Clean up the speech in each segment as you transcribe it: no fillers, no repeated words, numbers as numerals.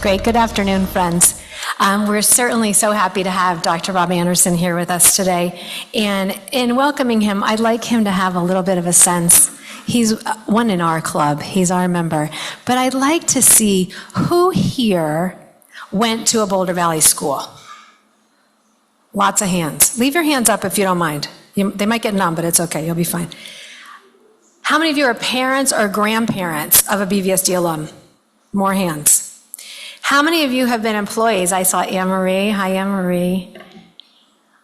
Great. Good afternoon, friends. We're certainly so happy to have Dr. Bob Anderson here with us today. And in welcoming him, I'd like him to have a little bit of a sense. He's one in our club. He's our member. But I'd like to see who here went to a Boulder Valley school. Lots of hands. Leave your hands up if you don't mind. They might get numb, but it's okay. You'll be fine. How many of you are parents or grandparents of a BVSD alum? More hands. How many of you have been employees? I saw Anne-Marie. Hi, Anne-Marie.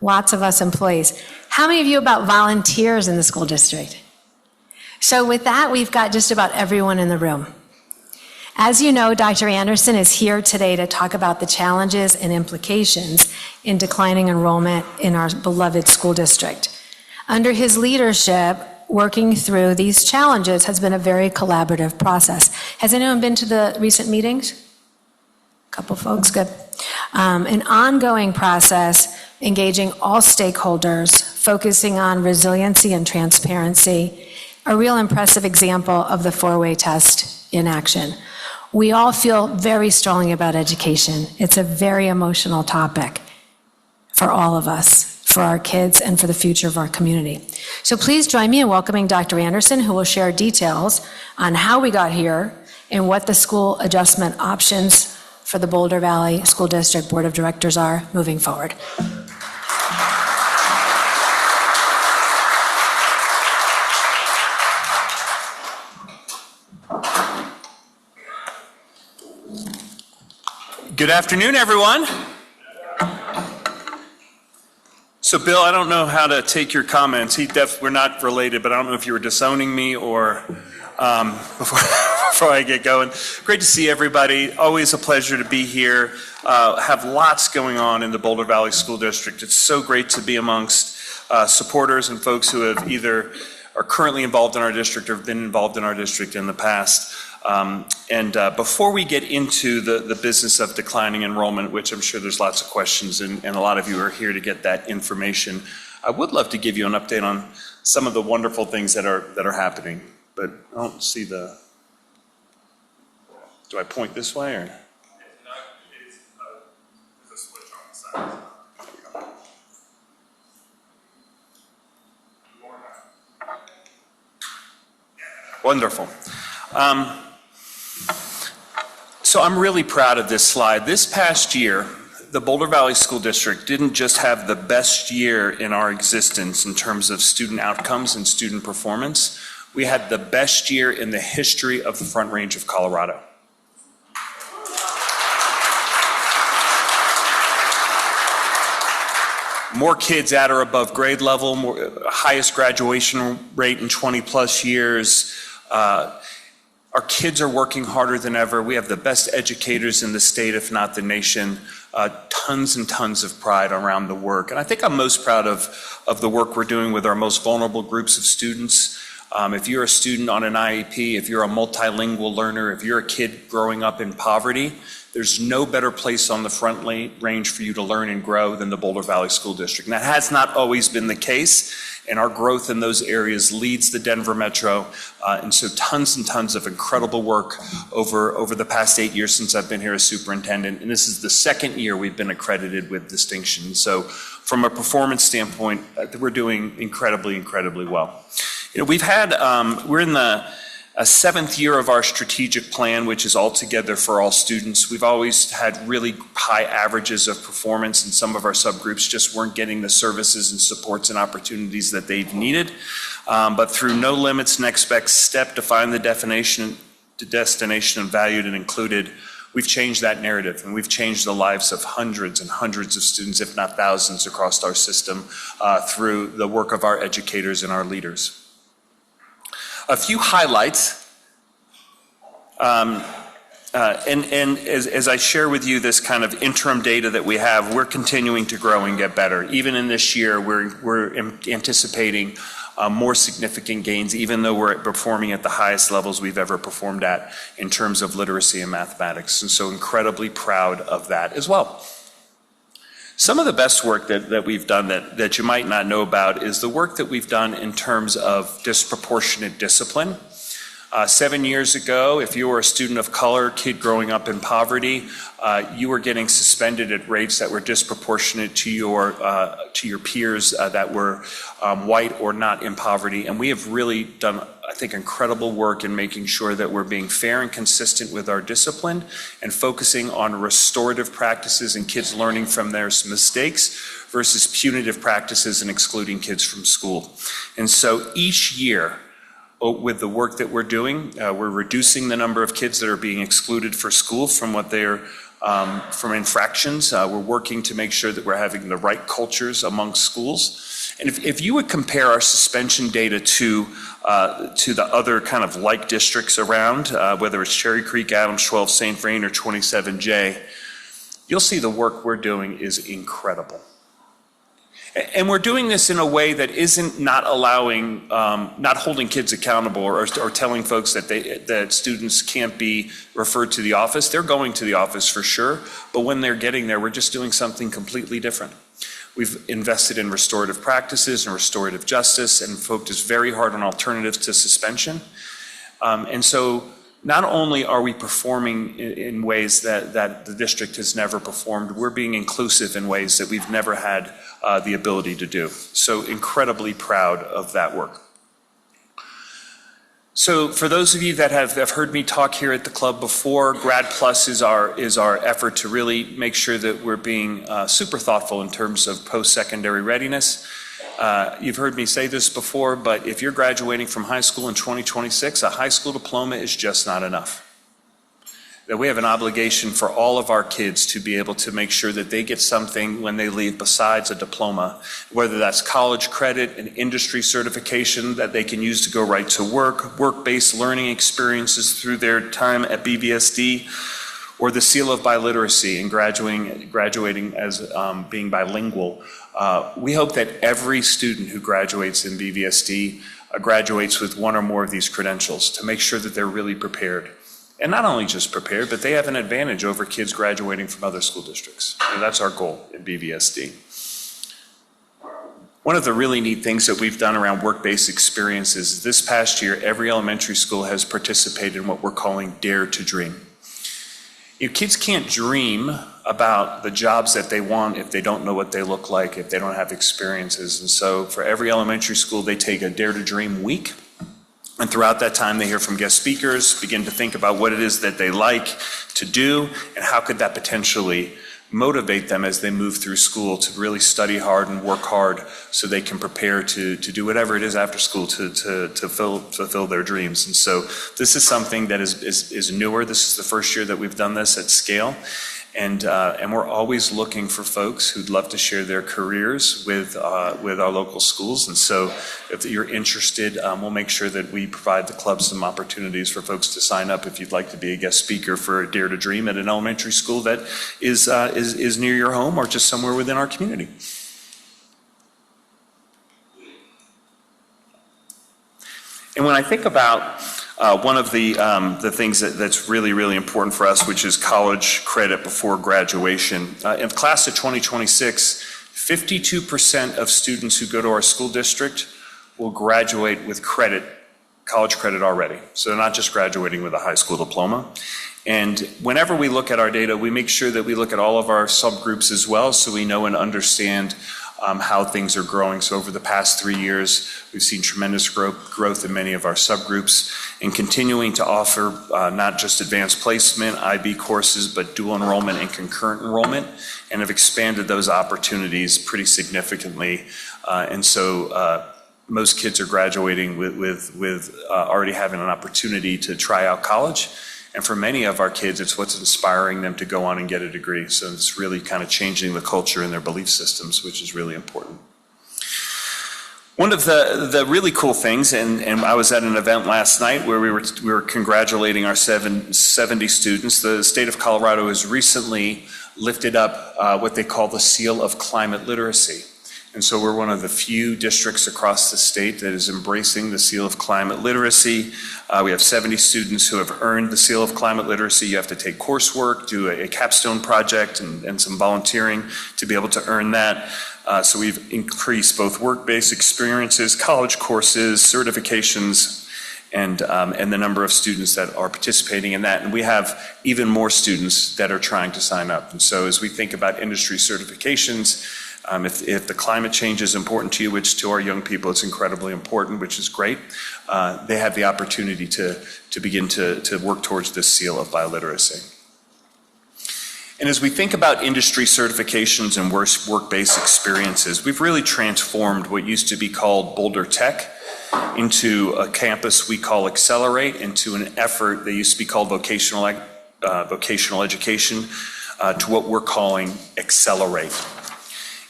Lots of us employees. How many of you about volunteers in the school district? So with that, we've got just about everyone in the room. As you know, Dr. Anderson is here today to talk about the challenges and implications in declining enrollment in our beloved school district. Under his leadership, working through these challenges has been a very collaborative process. Has anyone been to the recent meetings? A couple folks, good. An ongoing process engaging all stakeholders, focusing on resiliency and transparency, a real impressive example of the four-way test in action. We all feel very strongly about education. It's a very emotional topic for all of us, for our kids, and for the future of our community. So please join me in welcoming Dr. Anderson, who will share details on how we got here and what the school adjustment options for the Boulder Valley School District Board of Directors are moving forward. Good afternoon, everyone. So, Bill, I don't know how to take your comments. We're not related, but I don't know if you were disowning me or before I get going. Great to see everybody. Always a pleasure to be here. Have lots going on in the Boulder Valley School District. It's so great to be amongst supporters and folks who have either are currently involved in our district or have been involved in our district in the past. Before we get into the business of declining enrollment, which I'm sure there's lots of questions and a lot of you are here to get that information, I would love to give you an update on some of the wonderful things that are happening. But I don't see the. Do I point this way or? There's a switch on the side. Wonderful. So I'm really proud of this slide. This past year, the Boulder Valley School District didn't just have the best year in our existence in terms of student outcomes and student performance. We had the best year in the history of the Front Range of Colorado. More kids at or above grade level, highest graduation rate in 20 plus years. Our kids are working harder than ever. We have the best educators in the state, if not the nation. Tons and tons of pride around the work. And I think I'm most proud of the work we're doing with our most vulnerable groups of students. If you're a student on an IEP, if you're a multilingual learner, if you're a kid growing up in poverty, there's no better place on the Front Range for you to learn and grow than the Boulder Valley School District. And that has not always been the case, and our growth in those areas leads the Denver Metro. And so tons and tons of incredible work over the past 8 years since I've been here as superintendent. And this is the second year we've been accredited with distinction. So from a performance standpoint, we're doing incredibly, incredibly well. You know, we're in the seventh year of our strategic plan, which is all together for all students. We've always had really high averages of performance, and some of our subgroups just weren't getting the services and supports and opportunities that they've needed. But through No Limits, Next Best Step, Define the Destination of Valued and Included, we've changed that narrative, and we've changed the lives of hundreds and hundreds of students, if not thousands, across our system through the work of our educators and our leaders. A few highlights, and as I share with you this kind of interim data that we have, we're continuing to grow and get better. Even in this year, we're anticipating more significant gains, even though we're performing at the highest levels we've ever performed at in terms of literacy and mathematics. And so incredibly proud of that as well. Some of the best work that we've done that you might not know about is the work that we've done in terms of disproportionate discipline. 7 years ago, if you were a student of color, kid growing up in poverty, you were getting suspended at rates that were disproportionate to your peers that were white or not in poverty. And we have really done, I think, incredible work in making sure that we're being fair and consistent with our discipline and focusing on restorative practices and kids learning from their mistakes versus punitive practices and excluding kids from school. And so each year, with the work that we're doing, we're reducing the number of kids that are being excluded for school from what they're from infractions. We're working to make sure that we're having the right cultures amongst schools. And if you would compare our suspension data to the other kind of like districts around, whether it's Cherry Creek, Adams, 12, St. Vrain, or 27J, you'll see the work we're doing is incredible. And we're doing this in a way that isn't not allowing, not holding kids accountable or telling folks that students can't be referred to the office. They're going to the office for sure, but when they're getting there, we're just doing something completely different. We've invested in restorative practices and restorative justice and focused very hard on alternatives to suspension. And so not only are we performing in ways that the district has never performed, we're being inclusive in ways that we've never had the ability to do. So incredibly proud of that work. So for those of you that have heard me talk here at the club before, Grad Plus is our effort to really make sure that we're being super thoughtful in terms of post-secondary readiness. You've heard me say this before, but if you're graduating from high school in 2026, a high school diploma is just not enough. That we have an obligation for all of our kids to be able to make sure that they get something when they leave besides a diploma, whether that's college credit, an industry certification that they can use to go right to work, work-based learning experiences through their time at BVSD, or the seal of biliteracy and graduating as being bilingual. We hope that every student who graduates in BVSD graduates with one or more of these credentials to make sure that they're really prepared. And not only just prepared, but they have an advantage over kids graduating from other school districts. And that's our goal at BVSD. One of the really neat things that we've done around work-based experiences, this past year, every elementary school has participated in what we're calling Dare to Dream. Kids can't dream about the jobs that they want if they don't know what they look like, if they don't have experiences. And so for every elementary school, they take a Dare to Dream week. And throughout that time, they hear from guest speakers, begin to think about what it is that they like to do, and how could that potentially motivate them as they move through school to really study hard and work hard so they can prepare to do whatever it is after school to fulfill their dreams. And so this is something that is newer. This is the first year that we've done this at scale. And we're always looking for folks who'd love to share their careers with our local schools. And so if you're interested, we'll make sure that we provide the club some opportunities for folks to sign up if you'd like to be a guest speaker for Dare to Dream at an elementary school that is near your home or just somewhere within our community. And when I think about one of the things that's really, really important for us, which is college credit before graduation. In the class of 2026, 52% of students who go to our school district will graduate with college credit already. So they're not just graduating with a high school diploma. And whenever we look at our data, we make sure that we look at all of our subgroups as well, so we know and understand how things are growing. So over the past 3 years, we've seen tremendous growth in many of our subgroups, and continuing to offer not just advanced placement, IB courses, but dual enrollment and concurrent enrollment, and have expanded those opportunities pretty significantly. And so most kids are graduating with already having an opportunity to try out college. And for many of our kids, it's what's inspiring them to go on and get a degree. So it's really kind of changing the culture and their belief systems, which is really important. One of the really cool things, and I was at an event last night where we were congratulating our 70 students. The state of Colorado has recently lifted up what they call the Seal of Climate Literacy. And so we're one of the few districts across the state that is embracing the Seal of Climate Literacy. We have 70 students who have earned the Seal of Climate Literacy. You have to take coursework, do a capstone project, and some volunteering to be able to earn that. So we've increased both work-based experiences, college courses, certifications, and the number of students that are participating in that. And we have even more students that are trying to sign up. And so as we think about industry certifications, if the climate change is important to you, which to our young people it's incredibly important, which is great, they have the opportunity to begin to work towards this seal of biliteracy. And as we think about industry certifications and work-based experiences, we've really transformed what used to be called Boulder Tech into a campus we call Accelerate, into an effort that used to be called vocational education, to what we're calling Accelerate.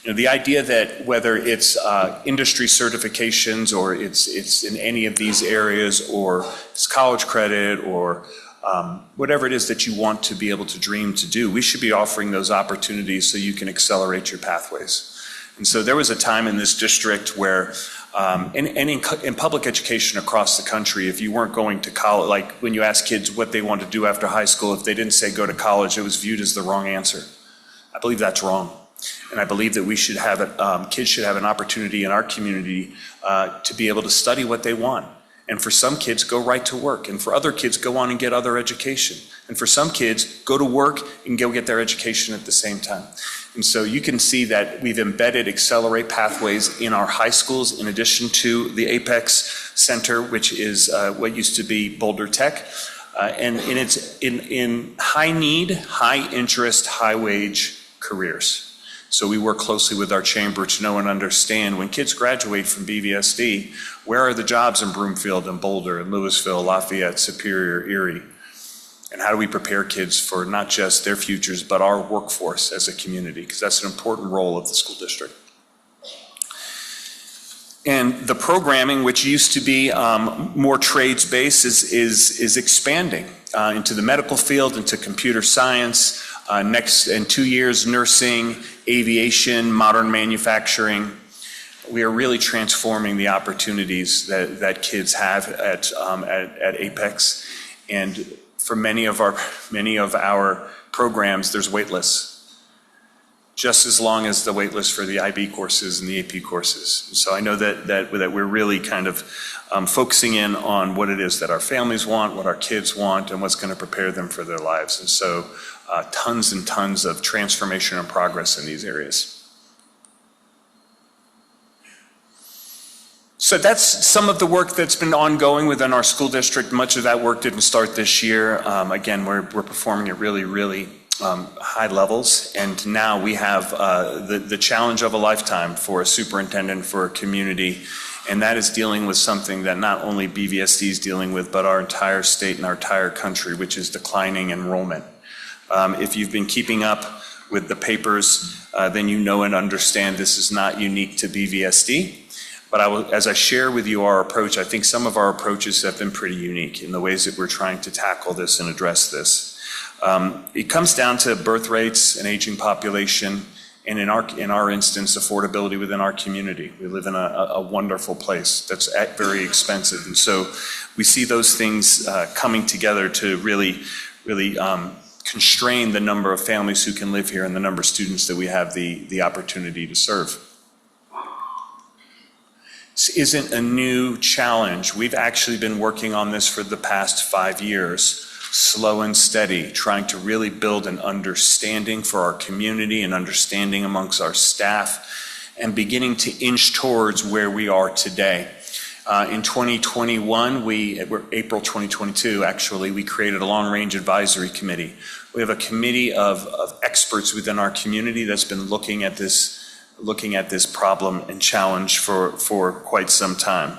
You know, the idea that whether it's industry certifications or it's in any of these areas, or it's college credit, or whatever it is that you want to be able to dream to do, we should be offering those opportunities so you can accelerate your pathways. And so there was a time in this district where, in public education across the country, if you weren't going to college, like when you ask kids what they want to do after high school, if they didn't say go to college, it was viewed as the wrong answer. I believe that's wrong. And I believe that we should have, kids should have an opportunity in our community to be able to study what they want. And for some kids, go right to work. And for other kids, go on and get other education. And for some kids, go to work and go get their education at the same time. And so you can see that we've embedded Accelerate pathways in our high schools in addition to the Apex Center, which is what used to be Boulder Tech. And it's in high need, high interest, high wage careers. So we work closely with our chamber to know and understand when kids graduate from BVSD, where are the jobs in Broomfield and Boulder and Louisville, Lafayette, Superior, Erie? And how do we prepare kids for not just their futures, but our workforce as a community? Because that's an important role of the school district. And the programming, which used to be more trades-based, is expanding into the medical field, into computer science, next in 2 years, nursing, aviation, modern manufacturing. We are really transforming the opportunities that kids have at Apex. And for many of our programs, there's wait lists, just as long as the wait list for the IB courses and the AP courses. And so I know that we're really kind of focusing in on what it is that our families want, what our kids want, and what's going to prepare them for their lives. And so tons and tons of transformation and progress in these areas. So that's some of the work that's been ongoing within our school district. Much of that work didn't start this year. Again, we're performing at really high levels, and now we have the challenge of a lifetime for a superintendent, for a community, and that is dealing with something that not only BVSD is dealing with, but our entire state and our entire country, which is declining enrollment. If you've been keeping up with the papers, then you know and understand this is not unique to BVSD. But as I share with you our approach, I think some of our approaches have been pretty unique in the ways that we're trying to tackle this and address this. It comes down to birth rates, an aging population, and in our instance, affordability within our community. We live in a wonderful place that's very expensive, and so we see those things coming together to really constrain the number of families who can live here and the number of students that we have the opportunity to serve. This isn't a new challenge. We've actually been working on this for the past 5 years, slow and steady, trying to really build an understanding for our community, an understanding amongst our staff, and beginning to inch towards where we are today. In 2021, April 2022, actually, we created a long-range advisory committee. We have a committee of experts within our community that's been looking at this problem and challenge for quite some time.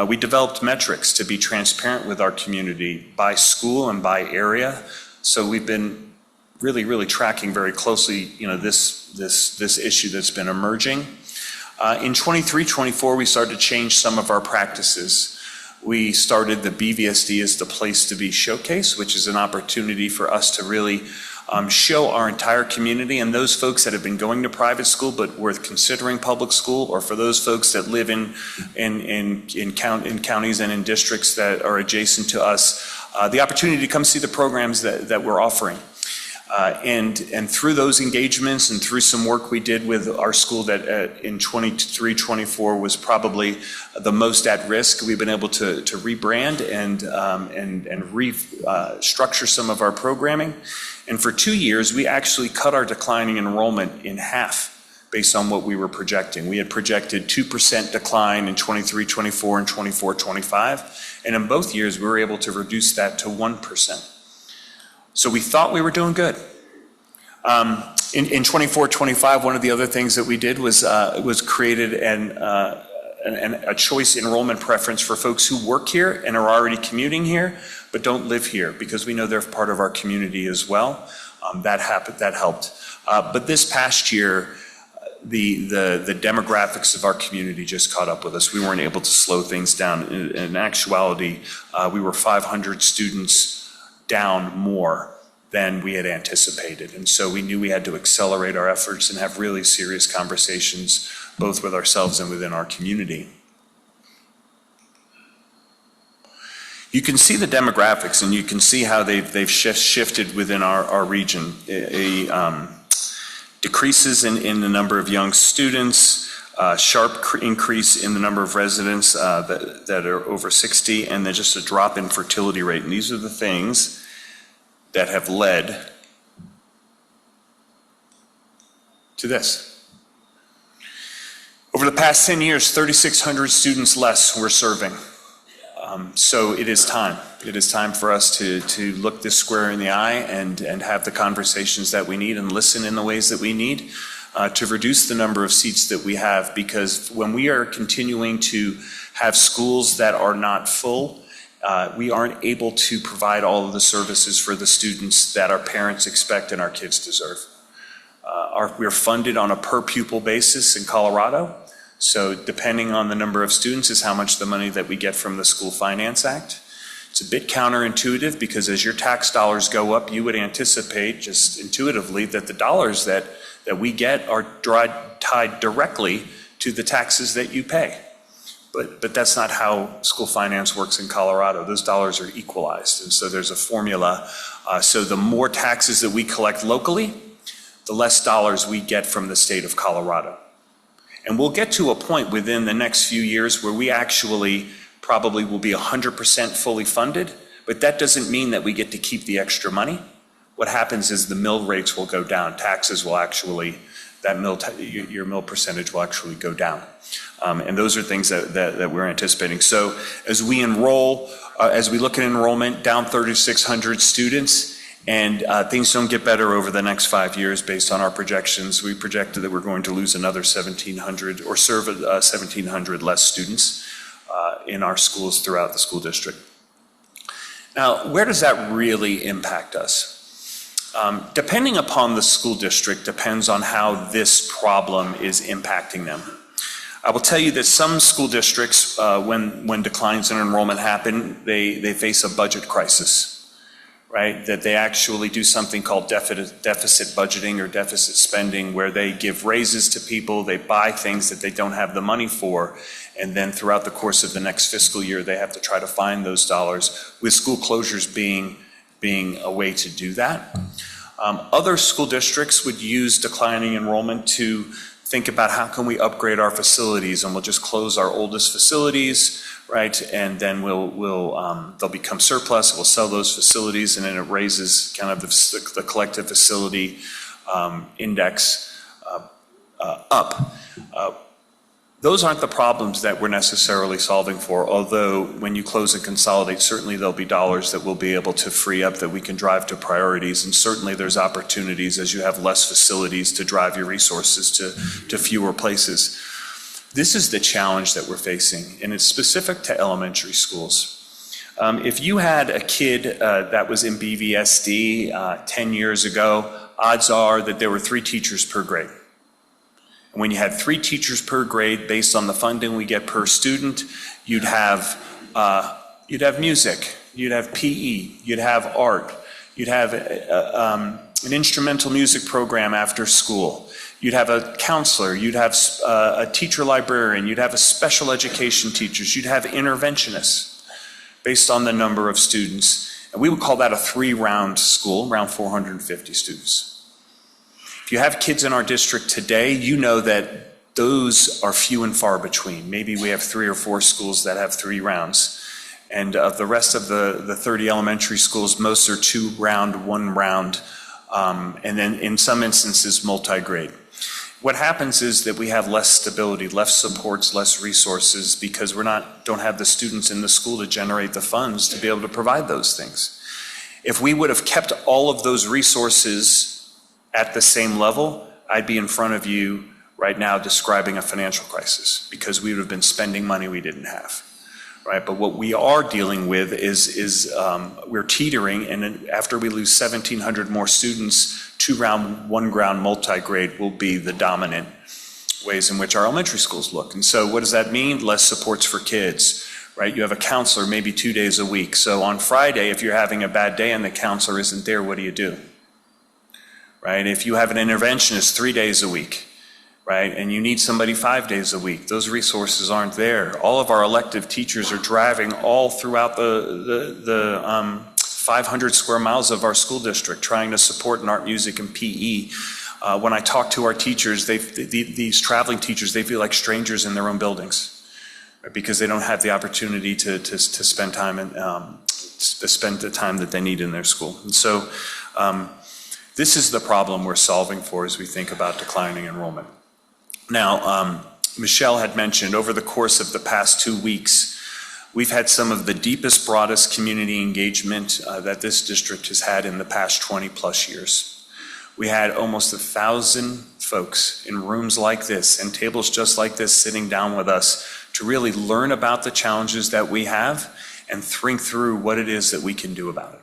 We developed metrics to be transparent with our community by school and by area. So we've been really tracking very closely, this issue that's been emerging. In 23-24, we started to change some of our practices. We started the BVSD as the place to be showcase, which is an opportunity for us to really show our entire community and those folks that have been going to private school but were considering public school, or for those folks that live in counties and in districts that are adjacent to us, the opportunity to come see the programs that we're offering. And through those engagements and through some work we did with our school that in 23-24 was probably the most at risk, we've been able to rebrand and restructure some of our programming. And for 2 years, we actually cut our declining enrollment in half based on what we were projecting. We had projected 2% decline in 23-24 and 24-25. And in both years, we were able to reduce that to 1%. So we thought we were doing good. In 24-25, one of the other things that we did was created a choice enrollment preference for folks who work here and are already commuting here, but don't live here, because we know they're part of our community as well. That helped. But this past year, the demographics of our community just caught up with us. We weren't able to slow things down. In actuality, we were 500 students down more than we had anticipated. And so we knew we had to accelerate our efforts and have really serious conversations, both with ourselves and within our community. You can see the demographics, and you can see how they've shifted within our region. Decreases in the number of young students, sharp increase in the number of residents that are over 60, and then just a drop in fertility rate. And these are the things that have led to this. Over the past 10 years, 3,600 students less we're serving. So it is time. It is time for us to look this square in the eye and have the conversations that we need and listen in the ways that we need to reduce the number of seats that we have, because when we are continuing to have schools that are not full, we aren't able to provide all of the services for the students that our parents expect and our kids deserve. We're funded on a per pupil basis in Colorado. So depending on the number of students is how much the money that we get from the School Finance Act. It's a bit counterintuitive, because as your tax dollars go up, you would anticipate just intuitively that the dollars that we get are tied directly to the taxes that you pay. But that's not how school finance works in Colorado. Those dollars are equalized. And so there's a formula. So the more taxes that we collect locally, the less dollars we get from the state of Colorado. And we'll get to a point within the next few years where we actually probably will be 100% fully funded, but that doesn't mean that we get to keep the extra money. What happens is the mill rates will go down. Taxes will actually, your mill percentage will actually go down. And those are things that we're anticipating. So as we enroll, as we look at enrollment, down 3,600 students, and things don't get better over the next 5 years based on our projections. We projected that we're going to lose another 1,700 or serve 1,700 less students in our schools throughout the school district. Now, where does that really impact us? Depending upon the school district depends on how this problem is impacting them. I will tell you that some school districts, when declines in enrollment happen, they face a budget crisis. Right, that they actually do something called deficit budgeting or deficit spending, where they give raises to people, they buy things that they don't have the money for, and then throughout the course of the next fiscal year, they have to try to find those dollars, with school closures being a way to do that. Other school districts would use declining enrollment to think about how can we upgrade our facilities, and we'll just close our oldest facilities, right? And then they'll become surplus. We'll sell those facilities, and then it raises kind of the collective facility index up. Those aren't the problems that we're necessarily solving for, although when you close and consolidate, certainly there'll be dollars that we'll be able to free up that we can drive to priorities, and certainly there's opportunities as you have less facilities to drive your resources to fewer places. This is the challenge that we're facing, and it's specific to elementary schools. If you had a kid that was in BVSD 10 years ago, odds are that there were 3 teachers per grade. And when you had 3 teachers per grade, based on the funding we get per student, you'd have music, you'd have PE, you'd have art, you'd have an instrumental music program after school. You'd have a counselor, you'd have a teacher librarian, you'd have a special education teachers, you'd have interventionists based on the number of students. And we would call that a 3-round school, around 450 students. If you have kids in our district today, you know that those are few and far between. Maybe we have 3 or 4 schools that have 3 rounds. And of the rest of the 30 elementary schools, most are 2-round, 1 round, and then in some instances, multi-grade. What happens is that we have less stability, less supports, less resources, because don't have the students in the school to generate the funds to be able to provide those things. If we would have kept all of those resources at the same level, I'd be in front of you right now describing a financial crisis, because we would have been spending money we didn't have. Right, but what we are dealing with is we're teetering, and after we lose 1,700 more students, 2-round, 1-round multi-grade will be the dominant ways in which our elementary schools look. And so what does that mean? Less supports for kids, right? You have a counselor maybe 2 days a week. So on Friday, if you're having a bad day and the counselor isn't there, what do? Right? If you have an interventionist 3 days a week, right, and you need somebody 5 days a week, those resources aren't there. All of our elective teachers are driving all throughout the 500 square miles of our school district trying to support in art, music, and PE. When I talk to our teachers, these traveling teachers, they feel like strangers in their own buildings, right, because they don't have the opportunity to spend time and to spend the time that they need in their school. And so this is the problem we're solving for as we think about declining enrollment. Now, Michelle had mentioned over the course of the past 2 weeks, we've had some of the deepest, broadest community engagement that this district has had in the past 20 plus years. We had almost 1,000 folks in rooms like this and tables just like this sitting down with us to really learn about the challenges that we have and think through what it is that we can do about it.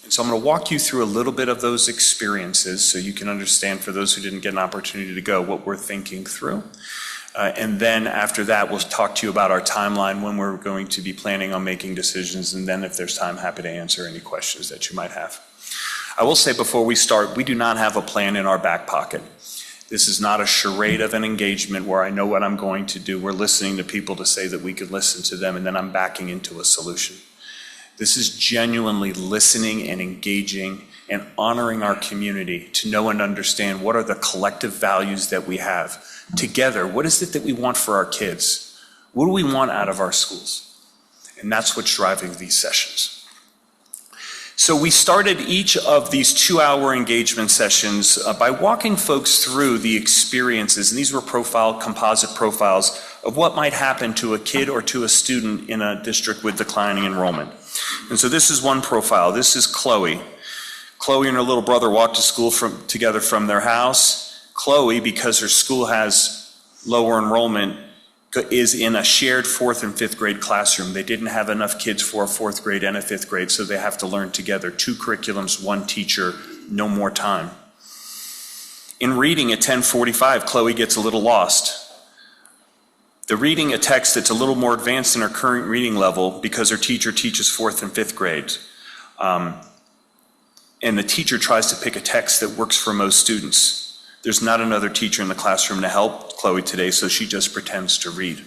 And so I'm going to walk you through a little bit of those experiences so you can understand, for those who didn't get an opportunity to go, what we're thinking through. And then after that, we'll talk to you about our timeline, when we're going to be planning on making decisions, and then if there's time, happy to answer any questions that you might have. I will say before we start, we do not have a plan in our back pocket. This is not a charade of an engagement where I know what I'm going to do. We're listening to people to say that we could listen to them, and then I'm backing into a solution. This is genuinely listening and engaging and honoring our community to know and understand what are the collective values that we have together. What is it that we want for our kids? What do we want out of our schools? And that's what's driving these sessions. So we started each of these 2-hour engagement sessions by walking folks through the experiences, and these were composite profiles of what might happen to a kid or to a student in a district with declining enrollment. And so this is one profile. This is Chloe. Chloe and her little brother walked to school together from their house. Chloe, because her school has lower enrollment, is in a shared 4th and 5th grade classroom. They didn't have enough kids for a 4th grade and a 5th grade, so they have to learn together. 2 curriculums, 1 teacher, no more time. In reading at 10:45, Chloe gets a little lost. The reading a text that's a little more advanced in her current reading level because her teacher teaches 4th and 5th grade. And the teacher tries to pick a text that works for most students. There's not another teacher in the classroom to help Chloe today, so she just pretends to read.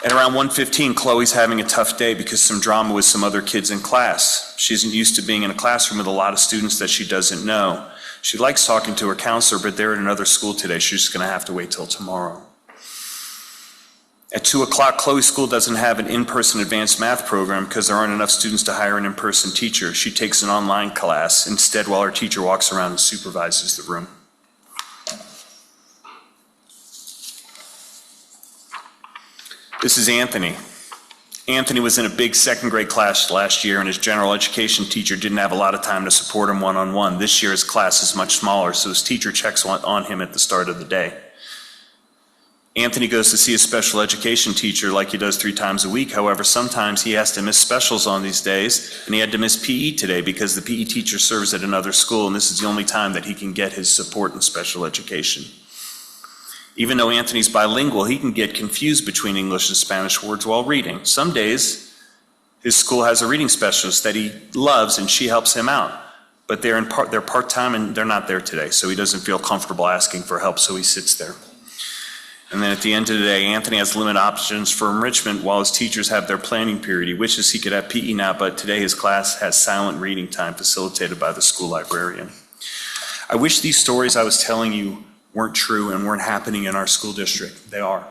At around 1:15, Chloe's having a tough day because some drama with some other kids in class. She isn't used to being in a classroom with a lot of students that she doesn't know. She likes talking to her counselor, but they're at another school today. She's just going to have to wait till tomorrow. At 2 o'clock, Chloe's school doesn't have an in-person advanced math program because there aren't enough students to hire an in-person teacher. She takes an online class instead while her teacher walks around and supervises the room. This is Anthony. Anthony was in a big 2nd grade class last year, and his general education teacher didn't have a lot of time to support him one-on-one. This year his class is much smaller, so his teacher checks on him at the start of the day. Anthony goes to see a special education teacher like he does 3 times a week. However, sometimes he has to miss specials on these days, and he had to miss PE today because the PE teacher serves at another school, and this is the only time that he can get his support in special education. Even though Anthony's bilingual, he can get confused between English and Spanish words while reading. Some days, his school has a reading specialist that he loves, and she helps him out. But they're part-time, and they're not there today, so he doesn't feel comfortable asking for help, so he sits there. And then at the end of the day, Anthony has limited options for enrichment while his teachers have their planning period. He wishes he could have PE now, but today his class has silent reading time facilitated by the school librarian. I wish these stories I was telling you weren't true and weren't happening in our school district. They are.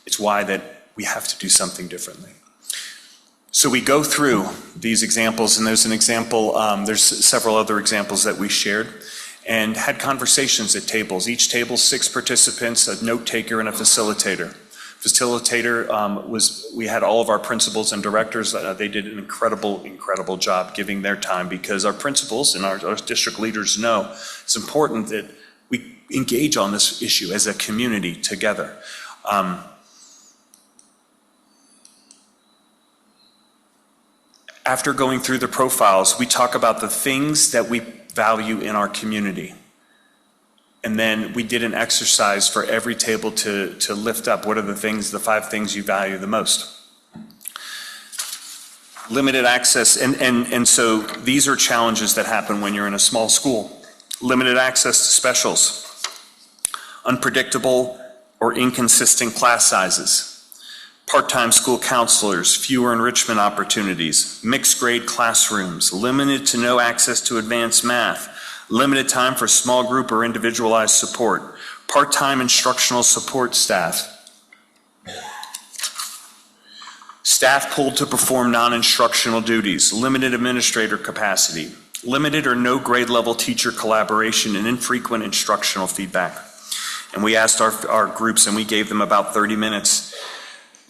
It's why that we have to do something differently. So we go through these examples, and there's an example, there's several other examples that we shared, and had conversations at tables. Each table, 6 participants, a note taker, and a facilitator. We had all of our principals and directors. They did an incredible job giving their time, because our principals and our district leaders know it's important that we engage on this issue as a community together. After going through the profiles, we talk about the things that we value in our community. And then we did an exercise for every table to lift up what are the 5 things you value the most. Limited access, and so these are challenges that happen when you're in a small school. Limited access to specials, unpredictable or inconsistent class sizes, part-time school counselors, fewer enrichment opportunities, mixed grade classrooms, limited to no access to advanced math, limited time for small group or individualized support, part-time instructional support staff, staff pulled to perform non-instructional duties, limited administrator capacity, limited or no grade level teacher collaboration, and infrequent instructional feedback. And we asked our groups, and we gave them about 30 minutes.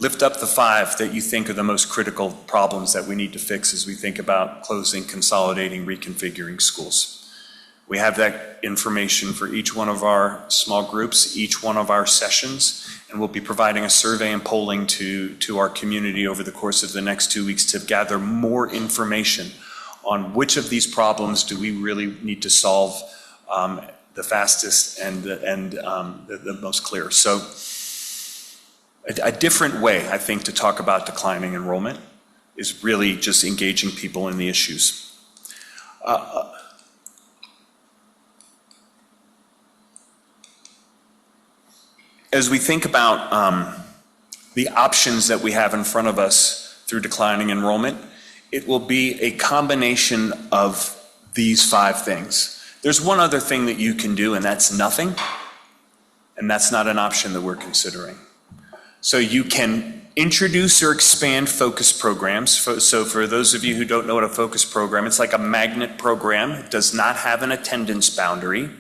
Lift up the 5 that you think are the most critical problems that we need to fix as we think about closing, consolidating, reconfiguring schools. We have that information for each one of our small groups, each one of our sessions, and we'll be providing a survey and polling to our community over the course of the next 2 weeks to gather more information on which of these problems do we really need to solve the fastest and the most clear. So a different way, I think, to talk about declining enrollment is really just engaging people in the issues. As we think about the options that we have in front of us through declining enrollment, it will be a combination of these 5 things. There's one other thing that you can do, and that's nothing, and that's not an option that we're considering. So you can introduce or expand focus programs. So for those of you who don't know what a focus program, it's like a magnet program. It does not have an attendance boundary,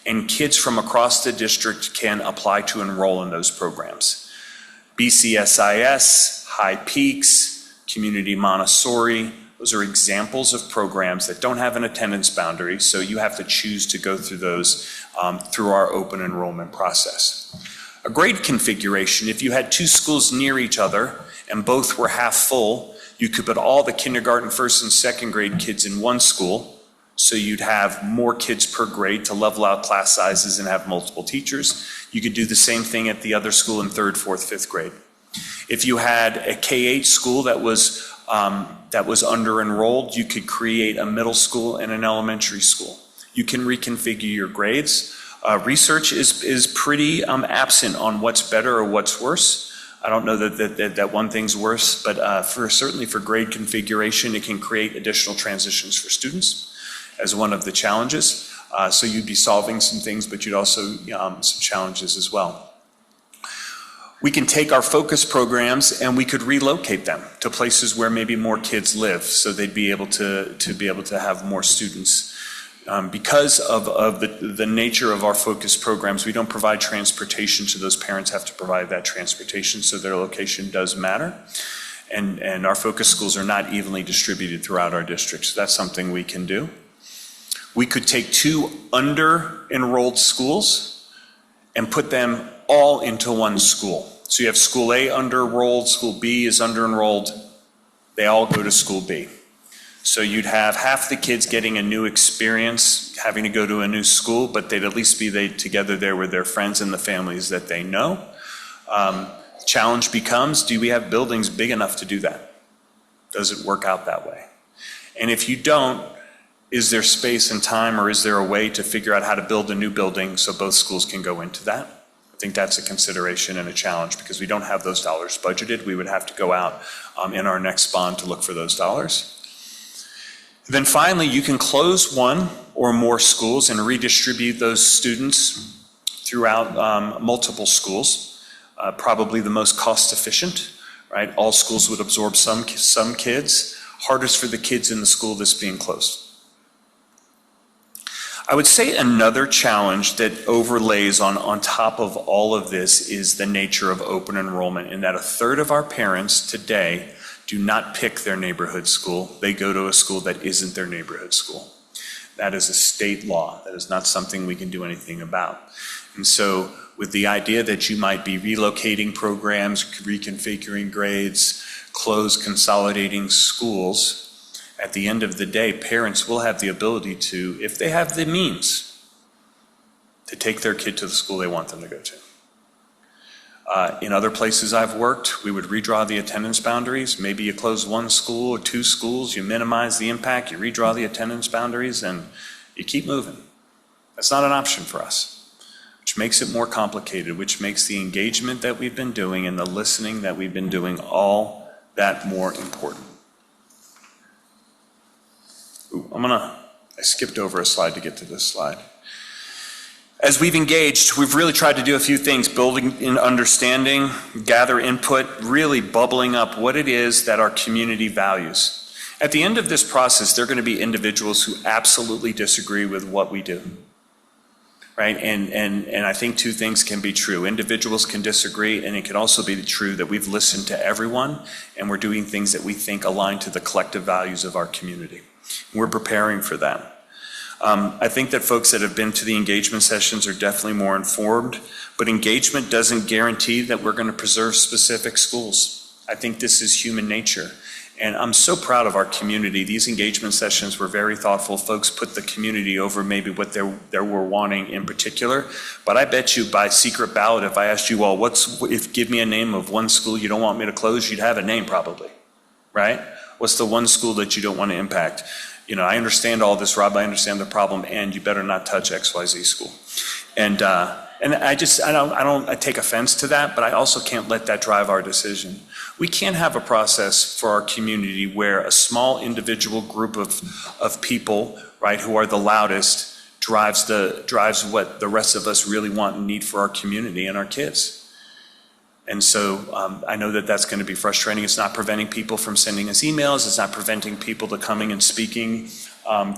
and kids from across the district can apply to enroll in those programs. BCSIS, High Peaks, Community Montessori, those are examples of programs that don't have an attendance boundary, so you have to choose to go through those through our open enrollment process. A grade configuration, if you had 2 schools near each other and both were half full, you could put all the kindergarten, 1st and 2nd grade kids in one school, so you'd have more kids per grade to level out class sizes and have multiple teachers. You could do the same thing at the other school in 3rd, 4th, 5th grade. If you had a K-8 school that was under-enrolled, you could create a middle school and an elementary school. You can reconfigure your grades. Research is pretty absent on what's better or what's worse. I don't know that one thing's worse, but certainly for grade configuration, it can create additional transitions for students as one of the challenges. So you'd be solving some things, but you'd also some challenges as well. We can take our focus programs and we could relocate them to places where maybe more kids live, so they'd be able to have more students. Because of the nature of our focus programs, we don't provide transportation, so those parents have to provide that transportation, so their location does matter. And our focus schools are not evenly distributed throughout our district, so that's something we can do. We could take 2 under-enrolled schools and put them all into one school. So you have school A under-enrolled, school B is under-enrolled, they all go to school B. So you'd have half the kids getting a new experience, having to go to a new school, but they'd at least be together there with their friends and the families that they know. Challenge becomes, do we have buildings big enough to do that? Does it work out that way? And if you don't, is there space and time, or is there a way to figure out how to build a new building so both schools can go into that? I think that's a consideration and a challenge because we don't have those dollars budgeted. We would have to go out in our next bond to look for those dollars. Then finally, you can close one or more schools and redistribute those students throughout multiple schools, probably the most cost efficient, right? All schools would absorb some kids, hardest for the kids in the school that's being closed. I would say another challenge that overlays on top of all of this is the nature of open enrollment, in that a third of our parents today do not pick their neighborhood school. They go to a school that isn't their neighborhood school. That is a state law. That is not something we can do anything about. And so with the idea that you might be relocating programs, reconfiguring grades, consolidating schools, at the end of the day, parents will have the ability to, if they have the means, to take their kid to the school they want them to go to. In other places I've worked, we would redraw the attendance boundaries. Maybe you close one school or two schools, you minimize the impact, you redraw the attendance boundaries, and you keep moving. That's not an option for us, which makes it more complicated, which makes the engagement that we've been doing and the listening that we've been doing all that more important. I skipped over a slide to get to this slide. As we've engaged, we've really tried to do a few things: building in understanding, gather input, really bubbling up what it is that our community values. At the end of this process, there are going to be individuals who absolutely disagree with what we do, right? And I think two things can be true. Individuals can disagree, and it can also be true that we've listened to everyone and we're doing things that we think align to the collective values of our community. We're preparing for that. I think that folks that have been to the engagement sessions are definitely more informed, but engagement doesn't guarantee that we're going to preserve specific schools. I think this is human nature. And I'm so proud of our community. These engagement sessions were very thoughtful. Folks put the community over maybe what they were wanting in particular. But I bet you by secret ballot, if I asked you all, give me a name of one school you don't want me to close, you'd have a name probably, right? What's the one school that you don't want to impact? You know, I understand all this, Rob, I understand the problem, and you better not touch XYZ school. And I take offense to that, but I also can't let that drive our decision. We can't have a process for our community where a small individual group of people, right, who are the loudest drives what the rest of us really want and need for our community and our kids. And so I know that that's going to be frustrating. It's not preventing people from sending us emails. It's not preventing people to coming and speaking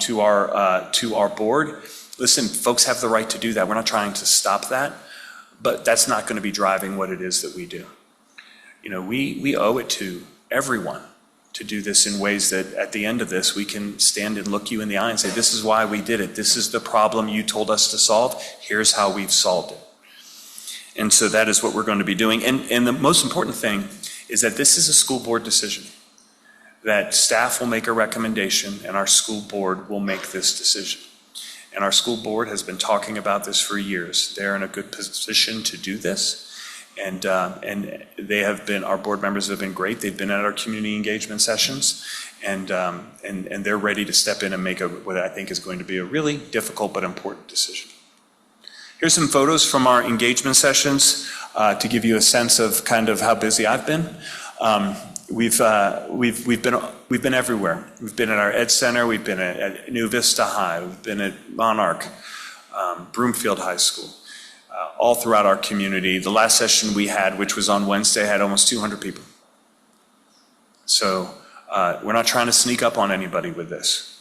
to our board. Listen, folks have the right to do that. We're not trying to stop that, but that's not going to be driving what it is that we do. You know, we owe it to everyone to do this in ways that at the end of this, we can stand and look you in the eye and say, this is why we did it. This is the problem you told us to solve. Here's how we've solved it. And so that is what we're going to be doing. And the most important thing is that this is a school board decision, that staff will make a recommendation and our school board will make this decision. And our school board has been talking about this for years. They're in a good position to do this. And they have been, our board members have been great. They've been at our community engagement sessions, and they're ready to step in and make what I think is going to be a really difficult but important decision. Here's some photos from our engagement sessions to give you a sense of kind of how busy I've been. We've been everywhere. We've been at our Ed Center. We've been at New Vista High. We've been at Monarch, Broomfield High School, all throughout our community. The last session we had, which was on Wednesday, had almost 200 people. So we're not trying to sneak up on anybody with this.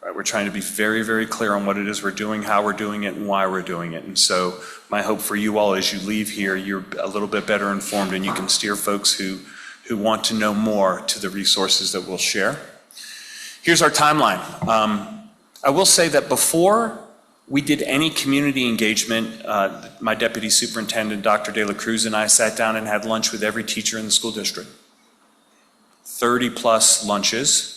Right? We're trying to be very, very clear on what it is we're doing, how we're doing it, and why we're doing it. And so my hope for you all as you leave here, you're a little bit better informed and you can steer folks who want to know more to the resources that we'll share. Here's our timeline. I will say that before we did any community engagement, my deputy superintendent, Dr. De La Cruz, and I sat down and had lunch with every teacher in the school district. 30 plus lunches,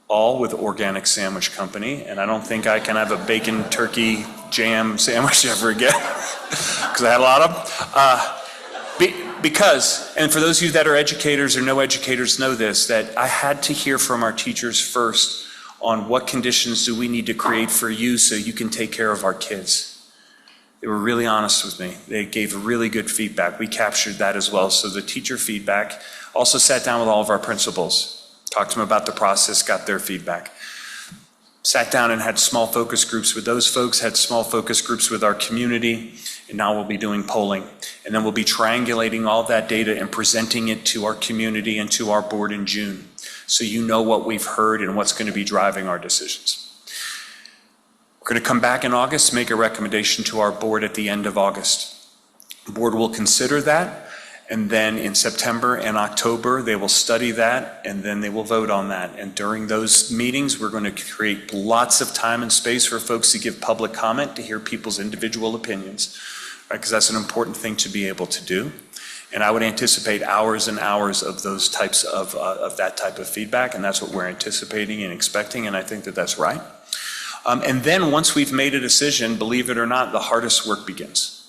all with Organic Sandwich Company, and I don't think I can have a bacon turkey jam sandwich ever again, because I had a lot of them. Because, and for those of you that are educators or no educators know this, that I had to hear from our teachers first on what conditions do we need to create for you so you can take care of our kids. They were really honest with me. They gave really good feedback. We captured that as well. So the teacher feedback, also sat down with all of our principals, talked to them about the process, got their feedback. Sat down and had small focus groups with those folks, had small focus groups with our community, and now we'll be doing polling. And then we'll be triangulating all that data and presenting it to our community and to our board in June. So you know what we've heard and what's going to be driving our decisions. We're going to come back in August, make a recommendation to our board at the end of August. The board will consider that. And then in September and October, they will study that, and then they will vote on that. And during those meetings, we're going to create lots of time and space for folks to give public comment, to hear people's individual opinions, right? Because that's an important thing to be able to do. And I would anticipate hours and hours of those types of that type of feedback, and that's what we're anticipating and expecting, and I think that that's right. And then once we've made a decision, believe it or not, the hardest work begins,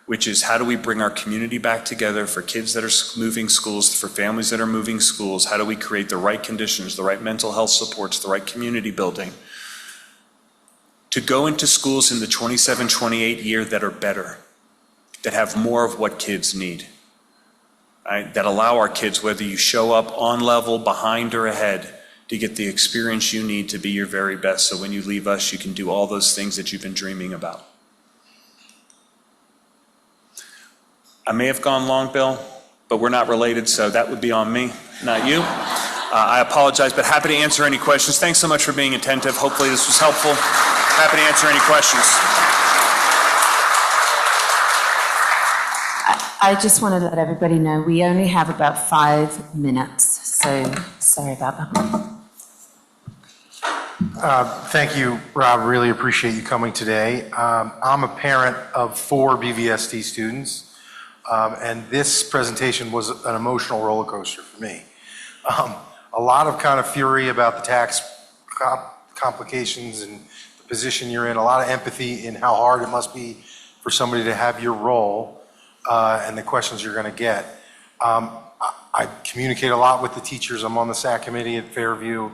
which is how do we bring our community back together for kids that are moving schools, for families that are moving schools? How do we create the right conditions, the right mental health supports, the right community building to go into schools in the 27-28 year that are better, that have more of what kids need, right? That allow our kids, whether you show up on level, behind, or ahead, to get the experience you need to be your very best. So when you leave us, you can do all those things that you've been dreaming about. I may have gone long, Bill, but we're not related, so that would be on me, not you. I apologize, but happy to answer any questions. Thanks so much for being attentive. Hopefully this was helpful. Happy to answer any questions. I just wanted to let everybody know we only have about 5 minutes, so sorry about that. Thank you, Rob. Really appreciate you coming today. I'm a parent of 4 BVSD students. And this presentation was an emotional roller coaster for me. A lot of kind of fury about the tax complications and the position you're in, a lot of empathy in how hard it must be for somebody to have your role and the questions you're going to get. I communicate a lot with the teachers. I'm on the SAC committee at Fairview.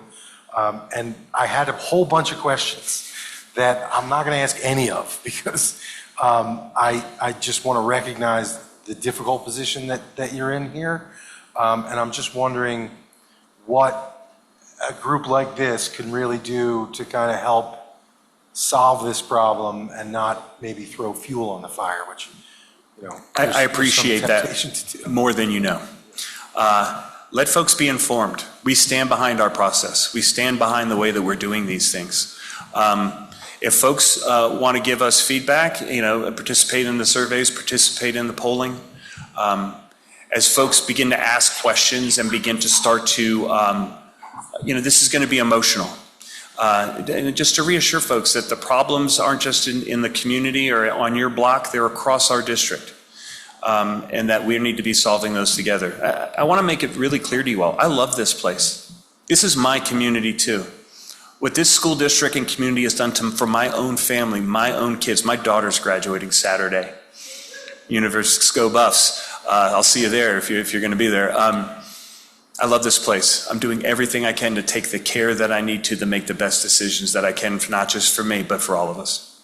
And I had a whole bunch of questions that I'm not going to ask any of because I just want to recognize the difficult position that you're in here. And I'm just wondering what a group like this can really do to kind of help solve this problem and not maybe throw fuel on the fire, which, you know, I appreciate that more than you know. Let folks be informed. We stand behind our process. We stand behind the way that we're doing these things. If folks want to give us feedback, you know, participate in the surveys, participate in the polling. As folks begin to ask questions and begin to start to, you know, this is going to be emotional. And just to reassure folks that the problems aren't just in the community or on your block, they're across our district. And that we need to be solving those together. I want to make it really clear to you all, I love this place. This is my community too. What this school district and community has done for my own family, my own kids, my daughter's graduating Saturday. University Sco Buffs. I'll see you there if you're going to be there. I love this place. I'm doing everything I can to take the care that I need to make the best decisions that I can, not just for me, but for all of us.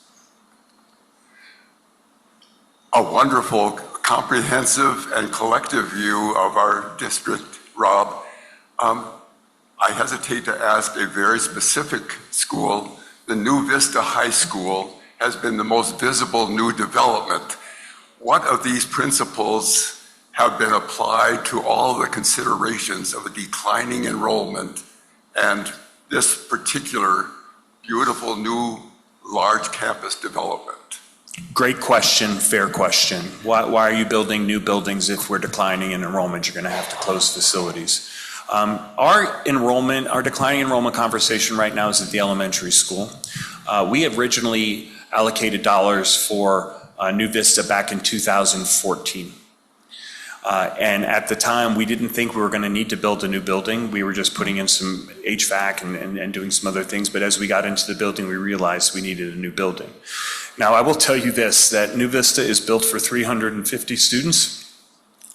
A wonderful, comprehensive, and collective view of our district, Rob. I hesitate to ask a very specific school. The New Vista High School has been the most visible new development. What of these principles have been applied to all the considerations of a declining enrollment and this particular beautiful new large campus development? Great question, fair question. Why are you building new buildings if we're declining in enrollment? You're going to have to close facilities. Our declining enrollment conversation right now is at the elementary school. We originally allocated dollars for New Vista back in 2014. And at the time, we didn't think we were going to need to build a new building. We were just putting in some HVAC and doing some other things. But as we got into the building, we realized we needed a new building. Now, I will tell you this, that New Vista is built for 350 students.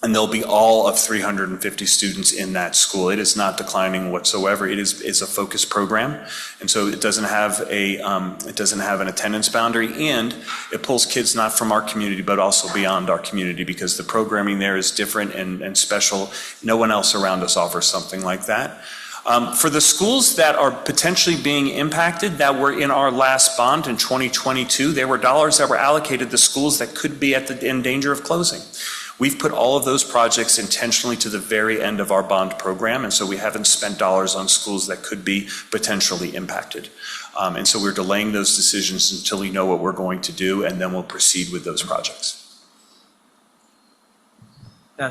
and there'll be all of 350 students in that school. It is not declining whatsoever. It's a focused program, and so it doesn't have an attendance boundary, and it pulls kids not from our community but also beyond our community, because the programming there is different and special. No one else around us offers something like that. For the schools that are potentially being impacted, that were in our last bond in 2022, there were dollars that were allocated to schools that could be in danger of closing. We've put all of those projects intentionally to the very end of our bond program, and so we haven't spent dollars on schools that could be potentially impacted. And so we're delaying those decisions until we know what we're going to do, and then we'll proceed with those projects.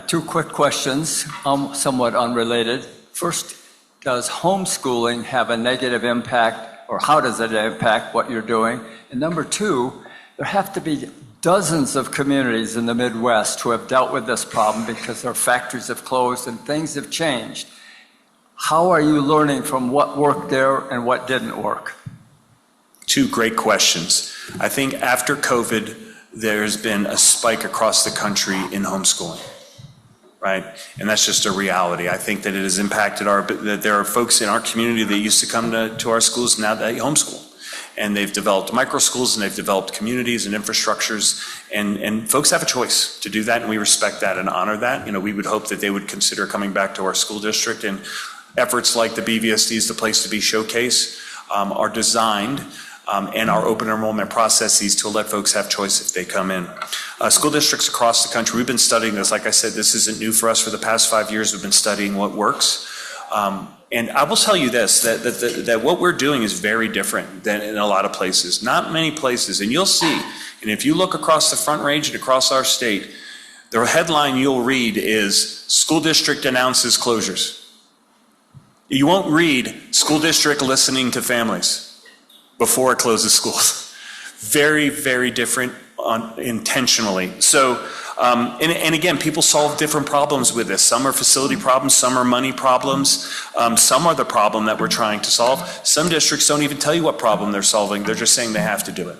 Two quick questions, somewhat unrelated. First, does homeschooling have a negative impact, or how does it impact what you're doing? And number two, there have to be dozens of communities in the Midwest who have dealt with this problem because their factories have closed and things have changed. How are you learning from what worked there and what didn't work? Two great questions. I think after COVID, there's been a spike across the country in homeschooling, right? And that's just a reality. I think that it has impacted that there are folks in our community that used to come to our schools now that homeschool. And they've developed micro schools, and they've developed communities and infrastructures, and folks have a choice to do that, and we respect that and honor that. You know, we would hope that they would consider coming back to our school district, and efforts like the BVSD is the place to be showcased are designed, and our open enrollment processes to let folks have choice if they come in. School districts across the country, we've been studying this. Like I said, this isn't new for us. For the past 5 years, we've been studying what works. And I will tell you this, that what we're doing is very different than in a lot of places. Not many places, and you'll see, and if you look across the Front Range and across our state, the headline you'll read is, "School District Announces Closures." You won't read, "School District Listening to Families" before it closes schools. Very, very different intentionally. So, and again, people solve different problems with this. Some are facility problems, some are money problems, some are the problem that we're trying to solve. Some districts don't even tell you what problem they're solving, they're just saying they have to do it.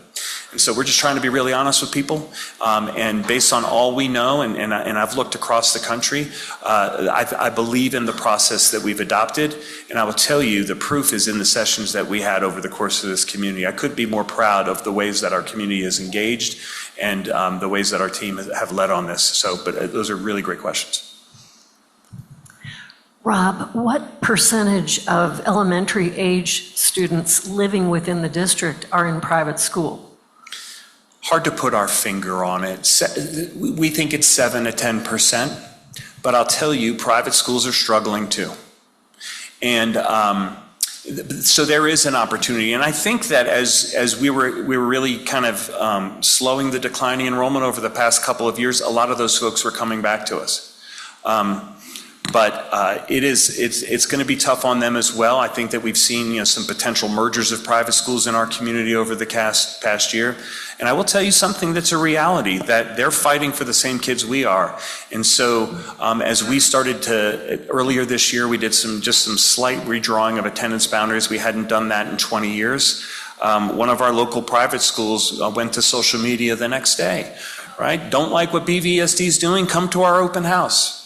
And so we're just trying to be really honest with people, and based on all we know, and I've looked across the country, I believe in the process that we've adopted, and I will tell you the proof is in the sessions that we had over the course of this community. I couldn't be more proud of the ways that our community is engaged and the ways that our team have led on this. So, but those are really great questions. Rob, what percentage of elementary age students living within the district are in private school? Hard to put our finger on it. We think it's 7 to 10%, but I'll tell you, private schools are struggling too. And so there is an opportunity. And I think that as we were really kind of slowing the declining enrollment over the past couple of years, a lot of those folks were coming back to us. But it's going to be tough on them as well. I think that we've seen some potential mergers of private schools in our community over the past year. And I will tell you something that's a reality, that they're fighting for the same kids we are. And so as we started to, earlier this year, we did some slight redrawing of attendance boundaries. We hadn't done that in 20 years. One of our local private schools went to social media the next day, right? Don't like what BVSD is doing? Come to our open house.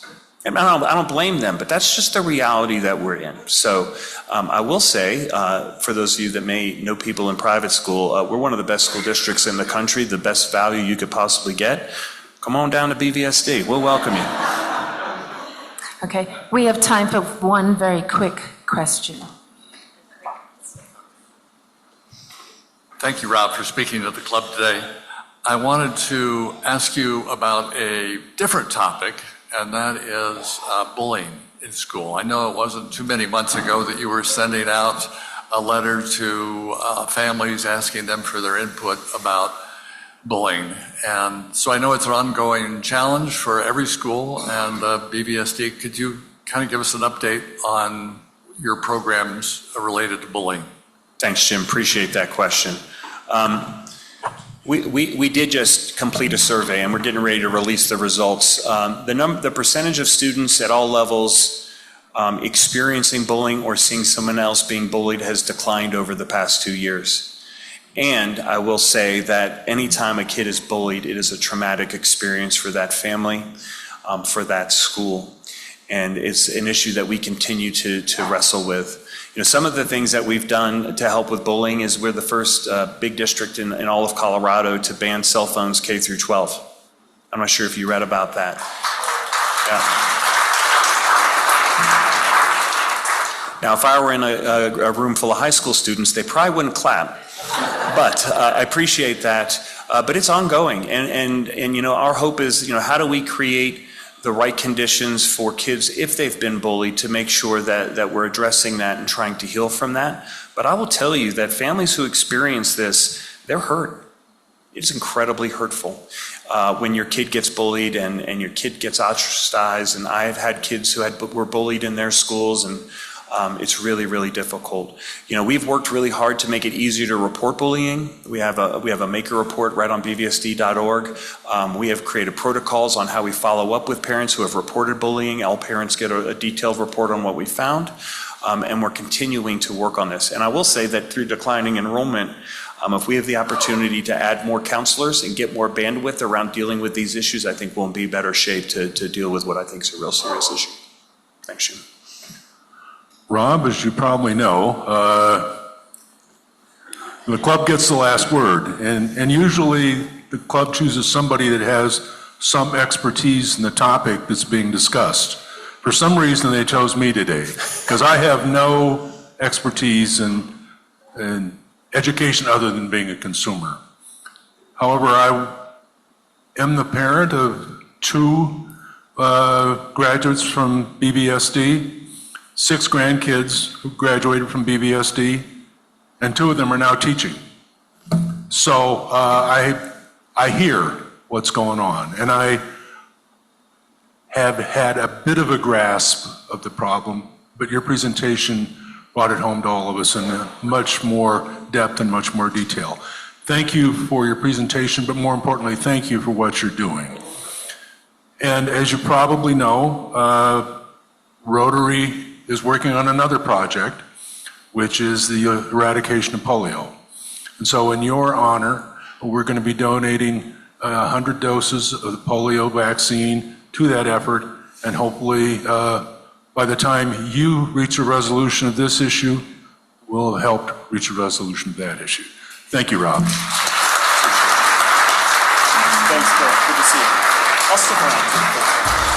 And I don't blame them, but that's just the reality that we're in. So I will say, for those of you that may know people in private school, we're one of the best school districts in the country, the best value you could possibly get. Come on down to BVSD. We'll welcome you. Okay, we have time for one very quick question. Thank you, Rob, for speaking to the club today. I wanted to ask you about a different topic, and that is bullying in school. I know it wasn't too many months ago that you were sending out a letter to families asking them for their input about bullying. And so I know it's an ongoing challenge for every school, and BVSD, could you kind of give us an update on your programs related to bullying? Thanks, Jim. Appreciate that question. We did just complete a survey, and we're getting ready to release the results. The percentage of students at all levels experiencing bullying or seeing someone else being bullied has declined over the past 2 years. And I will say that anytime a kid is bullied, it is a traumatic experience for that family. for that school. And it's an issue that we continue to wrestle with. Some of the things that we've done to help with bullying is we're the first big district in all of Colorado to ban cell phones K through 12. I'm not sure if you read about that. Yeah. Now, if I were in a room full of high school students, they probably wouldn't clap. But I appreciate that. But it's ongoing. And our hope is, how do we create the right conditions for kids if they've been bullied to make sure that we're addressing that and trying to heal from that. But I will tell you that families who experience this, they're hurt. It's incredibly hurtful when your kid gets bullied and your kid gets ostracized. And I've had kids who were bullied in their schools, and it's really, really difficult. We've worked really hard to make it easier to report bullying. We have a maker report right on BVSD.org. We have created protocols on how we follow up with parents who have reported bullying. All parents get a detailed report on what we found, and we're continuing to work on this. And I will say that through declining enrollment, if we have the opportunity to add more counselors and get more bandwidth around dealing with these issues, I think we'll be in better shape to deal with what I think is a real serious issue. Thanks, Jim. Rob, as you probably know, the club gets the last word, and usually the club chooses somebody that has some expertise in the topic that's being discussed. For some reason, they chose me today, because I have no expertise in education other than being a consumer. However, I am the parent of 2 graduates from BVSD, 6 grandkids who graduated from BVSD, and 2 of them are now teaching. So I hear what's going on, and I have had a bit of a grasp of the problem, but your presentation brought it home to all of us in much more depth and much more detail. Thank you for your presentation, but more importantly, thank you for what you're doing. And as you probably know, Rotary is working on another project, which is the eradication of polio. And so in your honor, we're going to be donating 100 doses of the polio vaccine to that effort, and hopefully by the time you reach a resolution of this issue, we'll have helped reach a resolution of that issue. Thank you, Rob. Thanks, Bill. Good to see you. I'll stick around.